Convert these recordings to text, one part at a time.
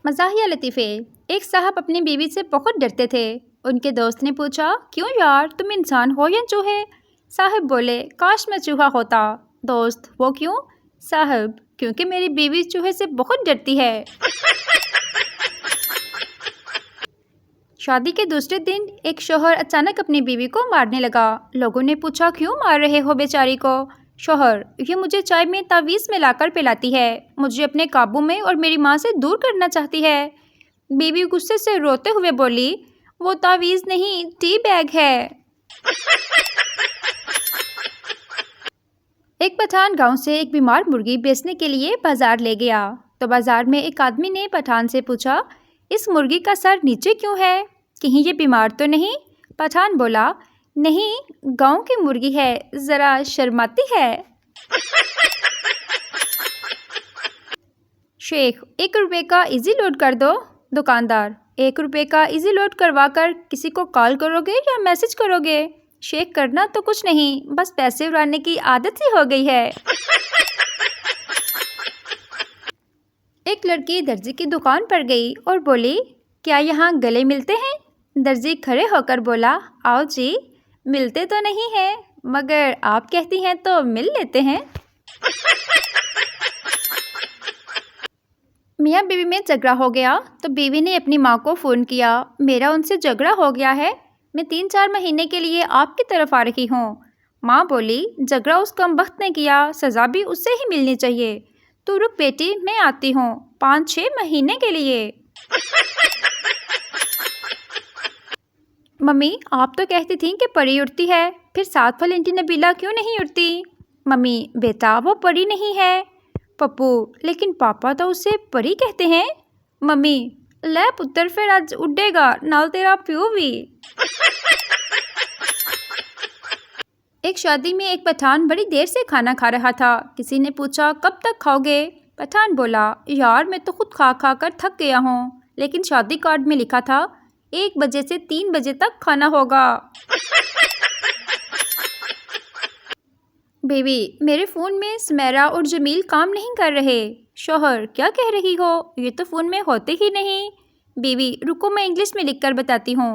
मज़ाहिया लतीफ़े। एक साहब अपनी बीवी से बहुत डरते थे। उनके दोस्त ने पूछा, क्यों यार, तुम इंसान हो या चूहे? साहब बोले, काश मैं चूहा होता। दोस्त, वो क्यों? साहब, क्योंकि मेरी बीवी चूहे से बहुत डरती है। शादी के दूसरे दिन एक शौहर अचानक अपनी बीवी को मारने लगा। लोगों ने पूछा, क्यों मार रहे हो बेचारी को? शौहर, ये मुझे चाय में तावीज़ मिलाकर पिलाती है, मुझे अपने काबू में और मेरी माँ से दूर करना चाहती है। बीवी गुस्से से रोते हुए बोली, वो तावीज़ नहीं, टी बैग है। एक पठान गांव से एक बीमार मुर्गी बेचने के लिए बाजार ले गया। तो बाजार में एक आदमी ने पठान से पूछा, इस मुर्गी का सर नीचे क्यों है? कहीं ये बीमार तो नहीं? पठान बोला, नहीं, गांव की मुर्गी है, जरा शर्माती है। शेख, 1 रुपये का इजी लोड कर दो। दुकानदार, 1 रुपये का इजी लोड करवा कर किसी को कॉल करोगे या मैसेज करोगे? शेख, करना तो कुछ नहीं, बस पैसे उड़ाने की आदत ही हो गई है। एक लड़की दर्जी की दुकान पर गई और बोली, क्या यहाँ गले मिलते हैं? दर्जी खड़े होकर बोला, आओ जी, मिलते तो नहीं हैं, मगर आप कहती हैं तो मिल लेते हैं। मियाँ बीवी में झगड़ा हो गया तो बीवी ने अपनी माँ को फ़ोन किया, मेरा उनसे झगड़ा हो गया है, मैं 3-4 महीने के लिए आपकी तरफ आ रही हूँ। माँ बोली, झगड़ा उस कमबख्त ने किया, सज़ा भी उससे ही मिलनी चाहिए। तू रुक बेटी, मैं आती हूँ 5-6 महीने के लिए। मम्मी, आप तो कहती थी कि परी उड़ती है, फिर 7 फल नबीला क्यों नहीं उड़ती? मम्मी, बेटा वो परी नहीं है। पप्पू, लेकिन पापा तो उसे परी कहते हैं। मम्मी, ले पुत्र, फिर आज उड़ेगा नाल तेरा प्यो भी। एक शादी में एक पठान बड़ी देर से खाना खा रहा था। किसी ने पूछा, कब तक खाओगे? पठान बोला, यार मैं तो खुद खा खा कर थक गया हूँ, लेकिन शादी कार्ड में लिखा था 1 बजे से 3 बजे तक खाना होगा। बेबी, मेरे फ़ोन में स्मेरा और जमील काम नहीं कर रहे। शौहर, क्या कह रही हो, ये तो फ़ोन में होते ही नहीं। बीवी, रुको मैं इंग्लिश में लिखकर बताती हूँ।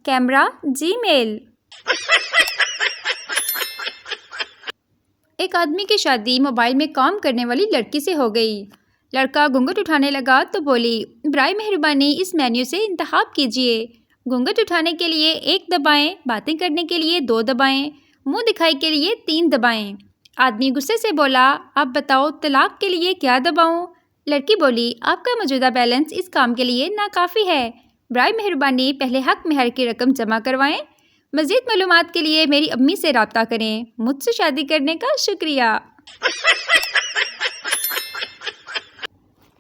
Camera, Gmail. एक आदमी की शादी मोबाइल में काम करने वाली लड़की से हो गई। लड़का घूंघट उठाने लगा तो बोली, बराए मेहरबानी इस मेन्यू से इंतखाब कीजिए। घूंघट उठाने के लिए 1 दबाएं, बातें करने के लिए 2 दबाएं, मुंह दिखाई के लिए 3 दबाएं। आदमी गुस्से से बोला, अब बताओ तलाक के लिए क्या दबाऊं? लड़की बोली, आपका मौजूदा बैलेंस इस काम के लिए नाकाफ़ी है, बराए मेहरबानी पहले हक महर की रकम जमा करवाएं। मज़ीद मालूमात के लिए मेरी अम्मी से रब्ता करें, मुझसे शादी करने का शुक्रिया।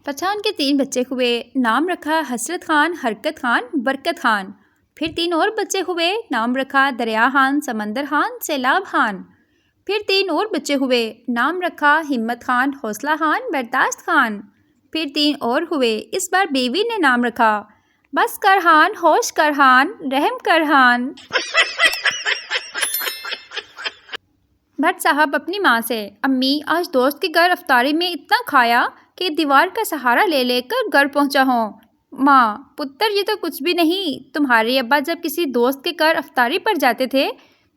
पठान के 3 बच्चे हुए, नाम रखा हसरत खान, हरकत खान, बरकत खान। फिर 3 और बच्चे हुए, नाम रखा दरिया खान, समंदर खान, सैलाब खान। फिर 3 और बच्चे हुए, नाम रखा हिम्मत खान, हौसला खान, बर्दाश्त खान। फिर 3 और हुए, इस बार बीवी ने नाम रखा, बस कर खान, होश कर खान, रहम कर खान। भट्ट साहब अपनी माँ से, अम्मी आज दोस्त के घर अफ्तारी में इतना खाया कि दीवार का सहारा ले लेकर घर पहुँचा हूँ। माँ, पुत्र ये तो कुछ भी नहीं, तुम्हारे अब्बा जब किसी दोस्त के घर अफ्तारी पर जाते थे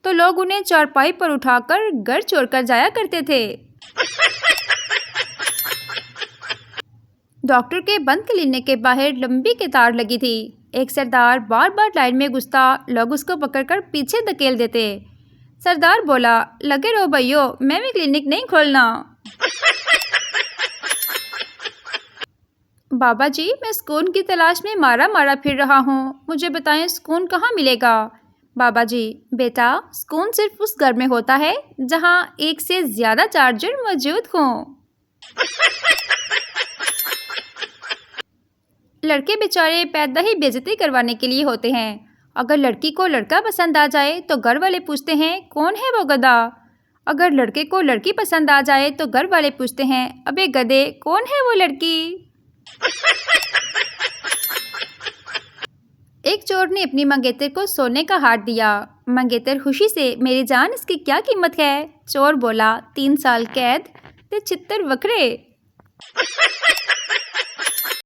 तो लोग उन्हें चारपाई पर उठाकर घर छोड़कर जाया करते थे। डॉक्टर के बंद क्लिनिक के बाहर लंबी कतार लगी थी। एक सरदार बार बार लाइन में घुसता, लोग उसको पकड़कर पीछे धकेल देते। सरदार बोला, लगे रहो भैया, मैं भी क्लिनिक नहीं खोलना। बाबा जी, मैं सुकून की तलाश में मारा मारा फिर रहा हूँ, मुझे बताएं सुकून कहाँ मिलेगा? बाबा जी, बेटा सुकून सिर्फ उस घर में होता है जहाँ एक से ज़्यादा चार्जर मौजूद हों। लड़के बेचारे पैदा ही बेइज्जती करवाने के लिए होते हैं। अगर लड़की को लड़का पसंद आ जाए तो घर वाले पूछते हैं, कौन है वो गधा? अगर लड़के को लड़की पसंद आ जाए तो घर वाले पूछते हैं, अबे गधे, कौन है वो लड़की? एक चोर ने अपनी मंगेतर को सोने का हार दिया। मंगेतर खुशी से, मेरी जान इसकी क्या कीमत है? चोर बोला, 3 साल कैद ते 76 वकरे।